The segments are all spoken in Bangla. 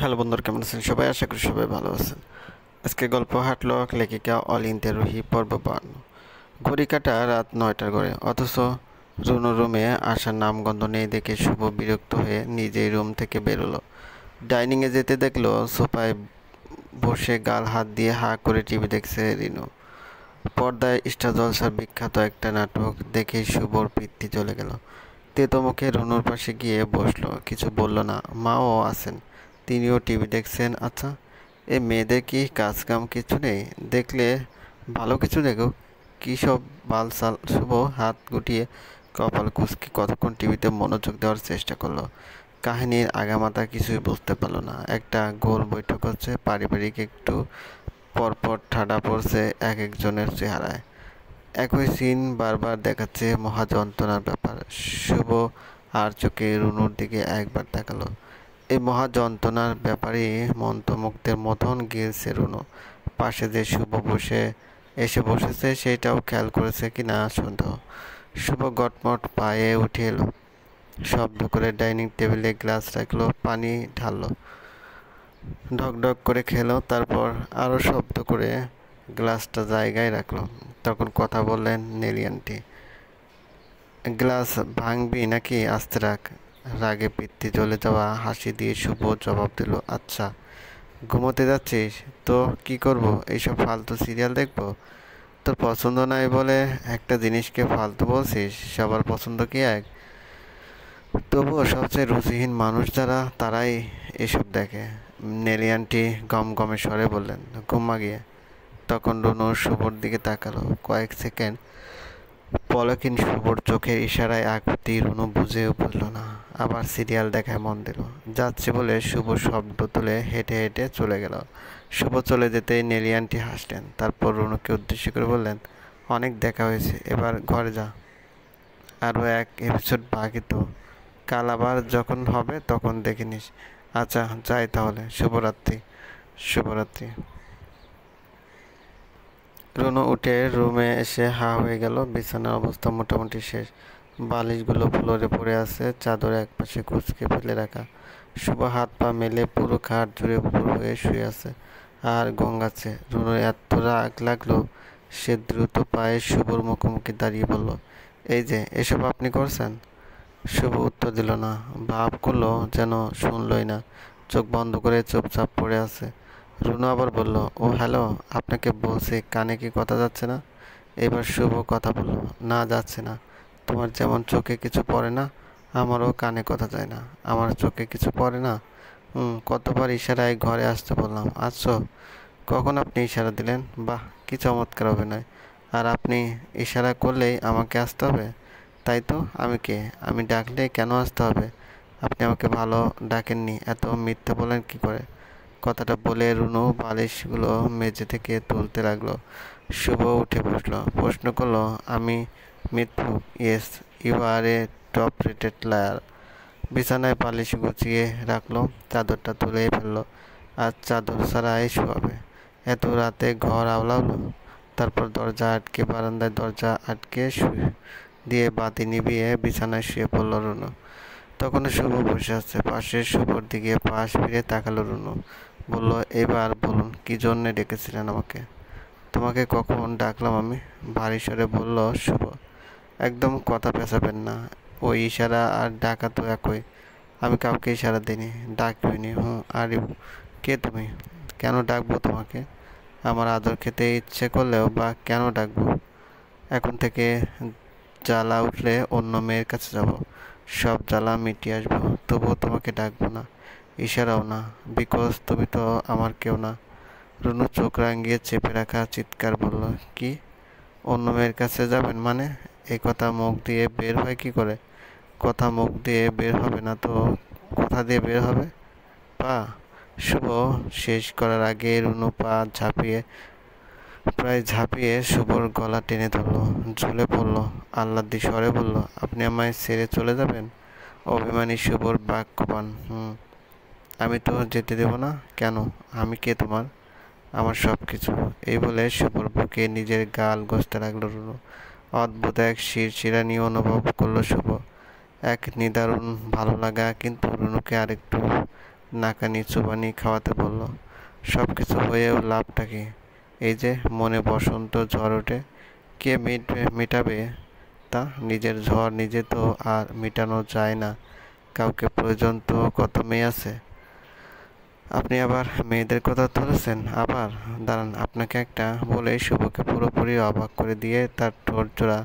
হ্যালো বন্ধুরা, কেমন আছেন সবাই? আশা করি সবাই ভালো আছেন। আজকে গল্প হাঁটলো লেখিকা অলিন্দের রুহি পর্ব 52। ঘড়ি কাটা রাত 9টার ঘরে, অথচ রুনু রুমে আসার নামগন্ধ নেই দেখে শুভ বিরক্ত হয়ে নিজেই রুম থেকে বেরোলো। ডাইনিংয়ে যেতে দেখলো সোফায় বসে গাল হাত দিয়ে হা করে টিভি দেখছে রিনু। পর্দায় স্টার জলসার বিখ্যাত একটা নাটক দেখেই শুভর পিত্তি চলে গেল। তেতো মুখে রুনুর পাশে গিয়ে বসলো, কিছু বলল না। মাও আছেন, তিনিও টিভি দেখছেন। আচ্ছা, এ মেয়েদের কি কাজ কাম কিছু নেই? দেখলে ভালো কিছু দেখো, কী সব বালসাল। শুভ হাত গুটিয়ে কপাল কুঁচকে কতক্ষণ টিভিতে মনোযোগ দেওয়ার চেষ্টা করলো। কাহিনীর আগামাথা কিছুই বুঝতে পারলো না। একটা গোল বৈঠক হচ্ছে, পারিবারিক একটু পরপর ঠাডা পড়ছে এক একজনের চেহারায়। একই সিন বারবার দেখাচ্ছে, মহা যন্ত্রণার ব্যাপার। শুভ আর চোখে রুনুর দিকে একবার তাকালো। এই মহা যন্ত্রণার ব্যাপারেই মন্ত্রমুগ্ধের মতন গিলছে রুনু। পাশে যে শুভ এসে বসেছে সেটাও খেয়াল করেছে কি না সন্দেহ। শুভ গটমট পায়ে উঠে এলো, শব্দ করে ডাইনিং টেবিলে গ্লাস রাখলো, পানি ঢাললো, ঢকঢক করে খেলো, তারপর আরও শব্দ করে গ্লাসটা জায়গায় রাখলো। তখন কথা বললেন নেলি আন্টি। গ্লাস ভাঙবি নাকি আস্তে রাখ? রাগে পিত্তি জ্বলে যাওয়া হাসি দিয়ে শুভ জবাব দিল, আচ্ছা। ঘুমোতে যাচ্ছিস তো কি করব? এইসব ফালতু সিরিয়াল দেখবো? তোর পছন্দ নাই বলে একটা জিনিসকে ফালতু বলছিস? সবার পছন্দ কি এক? তবুও সবচেয়ে রুচিহীন মানুষ যারা, তারাই এসব দেখে। নেলি আন্টি গমগমে স্বরে বললেন, ঘুমা গিয়ে। তখন রুনু শুভর দিকে তাকালো। কয়েক সেকেন্ড পলকিন শুভর চোখের ইশারায় আকুতি রুনু বুঝেও বুঝল না। আবার সিরিয়াল দেখায় মন দিল। যাচ্ছে বলে শুভ শব্দ তুলে হেঁটে হেঁটে চলে গেল। শুভ চলে যেতেই নেলি আন্টি হাসলেন, তারপর রুনুকে উদ্দেশ্য করে বললেন, অনেক দেখা হয়েছে, এবার ঘরে যা। আরও এক এপিসোড বাকি তো, কাল আবার যখন হবে তখন দেখে নিস। আচ্ছা যাই তাহলে, শুভরাত্রি। শুভরাত্রি। রুনু উঠে রুমে এসে হা হয়ে গেল। বিছানার অবস্থা মোটামুটি শেষ। বালিশগুলো ফ্লোরে পড়ে আছে, চাদর একপাশে কুঁচকে ফেলে রাখা। শুভ হাত পা মেলে পুরো খাট জুড়ে উপর হয়ে শুয়ে আছে আর গঙ্গাচ্ছে। রুনুর এত রাগ লাগলো, সে দ্রুত পায়ে শুভর মুখোমুখি দাঁড়িয়ে বলল, এই যে এসব আপনি করছেন? শুভ উত্তর দিল না, ভাব করলো যেন শুনলই না, চোখ বন্ধ করে চুপচাপ পড়ে আছে। রুনু আবার বলল, ও হ্যালো, আপনাকে বলছি কানে কি কথা যাচ্ছে না? এবার শুভ কথা বলল, না যাচ্ছে না। তোমার যেমন চোখে কিছু পড়ে না, আমারও কানে কথা যায় না। আমার চোখে কিছু পড়ে না? কতবার ইশারায় ঘরে আসতে বললাম, আসছো? কখন আপনি ইশারা দিলেন? বাহ, কি চমৎকার অভিনয়! আর আপনি ইশারা করলেই আমাকে আসতে হবে? তাই তো। আমি কে? আমি ডাকলে কেন আসতে হবে? আপনি আমাকে ভালো ডাকেননি, এত মিথ্যে বলেন কি করে? কথাটা বলে রুনু বালিশগুলো মেঝে থেকে তুলতে লাগলো। শুভ উঠে বসলো, প্রশ্ন করলো, আমি মিথ্যুক? Yes, you are a top rated liar. বিছানায় বালিশ গুছিয়ে রাখলো, চাদরটা তুলেই ফেললো। আর চাদর ছাড়াই শোয়াবে? এত রাতে ঘর আওলালো। তারপর দরজা আটকে বারান্দায় দরজা আটকে দিয়ে বাতি নিভিয়ে বিছানায় শুয়ে পড়ল রুনু। তখনও শুভ বসে আছে পাশে। শুভর দিকে পাশ ফিরে তাকালো রুনু, বলল, এবার বলুন, কি জন্যে ডেকেছিলেন আমাকে? তোমাকে কখন ডাকলাম আমি? ভারী স্বরে বলল শুভ। একদম কথা পেঁচাবেন না, ওই ইশারা আর ডাকা তো একই। আমি কাউকে ইশারা দিইনি, ডাকিনি। আর কে তুমি? কেন ডাকবো তোমাকে? আমার আদর খেতে ইচ্ছে করলেও বা কেন ডাকবো? এখন থেকে জ্বালা উঠলে অন্য মেয়ের কাছে যাব, সব জ্বালা মিটিয়ে আসবো, তবুও তোমাকে ডাকবো না, ইশারাও না, বিকজ তুমি তো আমার কেউ না। রুনু চোখ রাঙিয়ে চেপে রাখা চিৎকার বলল, কি? অন্য মেয়ের কাছে যাবেন মানে? এই কথা মুখ দিয়ে বের হয় কি করে? কথা মুখ দিয়ে বের হবে না তো কোথা দিয়ে বের হবে? পা। শুভ শেষ করার আগে রুনু পা প্রায় ঝাঁপিয়ে শুভর গলা টেনে ধরল, ঝুলে পড়ল। আহ্লাদি স্বরে বলল, আপনি আমায় ছেড়ে চলে যাবেন? অভিমানী শুভর বাক্যবান। আমি তো যেতে দেব না। কেন? আমি কে তোমার? আমার সব কিছু। এই বলে শুভর বুকে নিজের গাল ঘষতে লাগলো রুনু। অদ্ভুত এক শিরশিরানি অনুভব করলো শুভ, এক নিদারুণ ভালো লাগা। কিন্তু রুনুকে আরেকটু নাকানি চুবানি খাওয়াতে বলল। সব কিছু হয়েও লাভটা কি? এই যে মনে বসন্ত ঝড় ওঠে, কে মিটাবে তা? নিজের ঝড় নিজে তো আর মিটানো যায় না, কাউকে প্রয়োজন তো। কত মেয়ে আছে। আপনি আবার মেয়েদের কথা ধরেছেন? আবার দাঁড়ান, আপনাকে একটা বলেই শুভকে পুরোপুরি অবাক করে দিয়ে তার ঠোঁট জোড়া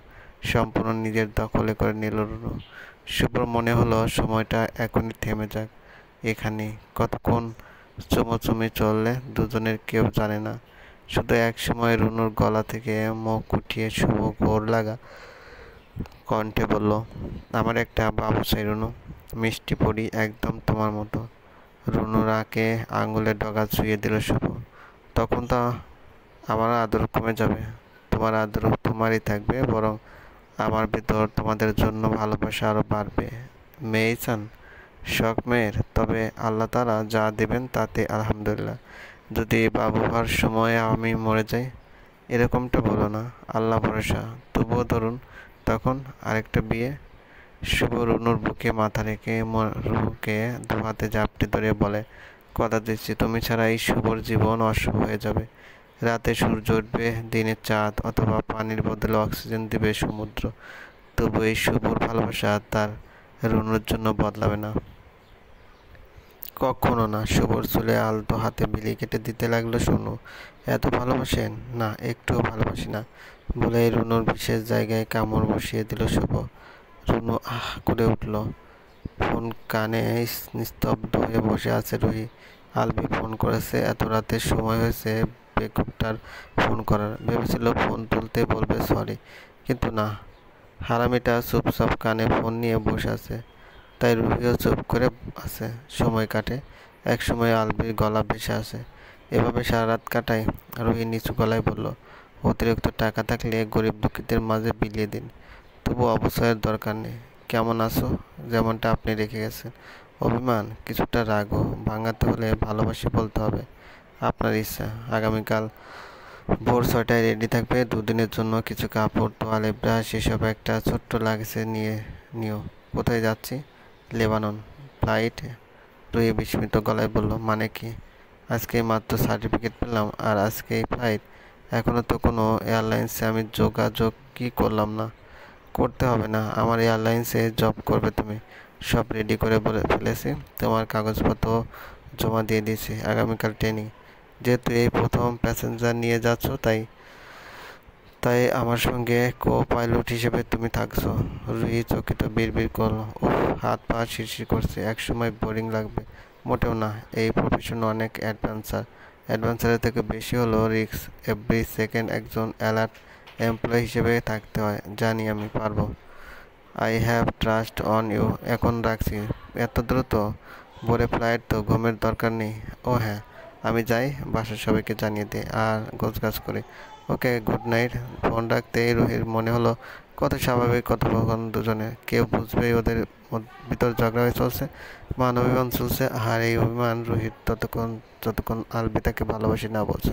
সম্পূর্ণ নিজের দখলে করে নিল রুনু। শুভ্র মনে হলো সময়টা এখনই থেমে যাক এখানে। কতক্ষণ চুমোচুমি চললে দুজনের কেউ জানে না। শুধু এক সময় রুনুর গলা থেকে মুখ উঠিয়ে শুভ ঘোর লাগা কণ্ঠে বলল, আমার একটা বাবু চাই রুনু, মিষ্টি পড়ি একদম তোমার মতো। রুনুর আঁকে আঙুলের ডগা ছুঁয়ে দিল শুভ। তখন তো আমার আদর কমে যাবে। তোমার আদর তোমারই থাকবে, বরং আমার ভেতর তোমাদের জন্য ভালোবাসা আরো বাড়বে। মেয়েই চান? শখ মেয়ের? তবে আল্লাহ তাআলা যা দেবেন তাতে আলহামদুলিল্লাহ। যদি বাবু হওয়ার সময় আমি মরে যাই, এরকমটা বলো না, আল্লাহ ভরসা। তবুও ধরুন তখন আরেকটা বিয়ে। শুভ রুনুর বুকে মাথা রেখে রুনুকে দুহাতে জাপটে ধরে বলে, কথা দিচ্ছি তুমি ছাড়া এই শুভর জীবন অশুভ হয়ে যাবে। রাতে সূর্য উঠবে, দিনে চাঁদ, অথবা পানির বদলে অক্সিজেন দিবে সমুদ্র, তবু এই শুভর ভালোবাসা তার রুনুর জন্য বদলাবে না, কখনো না। শুভর চুলে আলতো হাতে বিলি কেটে দিতে লাগলো শুনু। এত ভালোবাসেন? না, একটুও ভালোবাসি না বলে রুনুর বিশেষ জায়গায় কামড় বসিয়ে দিল শুভ। রুনু আহ করে উঠল। ফোন কানে নিস্তব্ধ হয়ে বসে আছে রুহি। আলবি ফোন করেছে, এত রাতের সময় হয়েছে বেকুবটার ফোন করার। ভেবেছিল ফোন তুলতে বলবে সরি, কিন্তু না, হারামিটা চুপচাপ কানে ফোন নিয়ে বসে আছে। তাই রুহিও চুপ করে আছে, সময় কাটে। এক সময় আলবির গলা ভেসে আসে। এভাবে সারা রাত কাটায়। রুহি নিচু গলায় বলল, অতিরিক্ত টাকা থাকলে গরিব দুঃখীদের মাঝে বিলিয়ে দিন, তবু অবসরের দরকার নেই। কেমন আছো? যেমনটা আপনি রেখে গেছেন। অভিমান, কিছুটা রাগও ভাঙাতে হলে ভালোবাসি বলতে হবে। আপনার ইচ্ছা। আগামীকাল ভোর 6টায় রেডি থাকবে। দুদিনের জন্য কিছু কাপড়, তোয়ালে, ব্রাশ, এসব একটা ছোট্ট লাগেজে নিয়ে নিও। কোথায় যাচ্ছি? লেবানন। ফ্লাইট? রুহি বিস্মিত গলায় বলল, মানে কি? আজকে মাত্র সার্টিফিকেট পেলাম আর আজকেই ফ্লাইট? এখনো তো কোনো এয়ারলাইন্সে আমি যোগাযোগ কি করলাম না। করতে হবে না, আমার এয়ারলাইন্সে জব করবে তুমি। সব রেডি করে বলে ফেলেছি, তোমার কাগজপত্র জমা দিয়ে দিয়েছি। আগামীকাল ট্রেনিং। যেহেতু এই প্রথম প্যাসেঞ্জার নিয়ে যাচ্ছ, তাই তাই আমার সঙ্গে কো পাইলট হিসেবে তুমি থাকছো। রুহি চকিত বিড়বিড় করলো, উফ, হাত পা শিরশির করছে। একসময় বোরিং লাগবে। মোটেও না, এই প্রফেশন অনেক অ্যাডভেঞ্চারের থেকে বেশি হলো রিস্ক। এভরি সেকেন্ড একজন অ্যালার্ট এমপ্লয়ি হিসেবে থাকতে হয়। জানি, আমি পারবো। I have trust on you. এখন রাখছি। এত দ্রুত? ভোরে ফ্লাইট তো, ঘুমের দরকার নেই। ও হ্যাঁ, আমি যাই, বাসার সবাইকে জানিয়ে দে আর গোছগাছ করি। ওকে, গুড নাইট। ফোন রাখতেই রুহির মনে হলো কত স্বাভাবিক কথোপকথন দুজনে। কেউ বুঝবেই ওদের ভিতর ঝগড়া হয়ে চলছে, মান অভিমান চলছে। আর এই অভিমান রুহির যতক্ষণ আলবি তাকে ভালোবাসি না বলছে।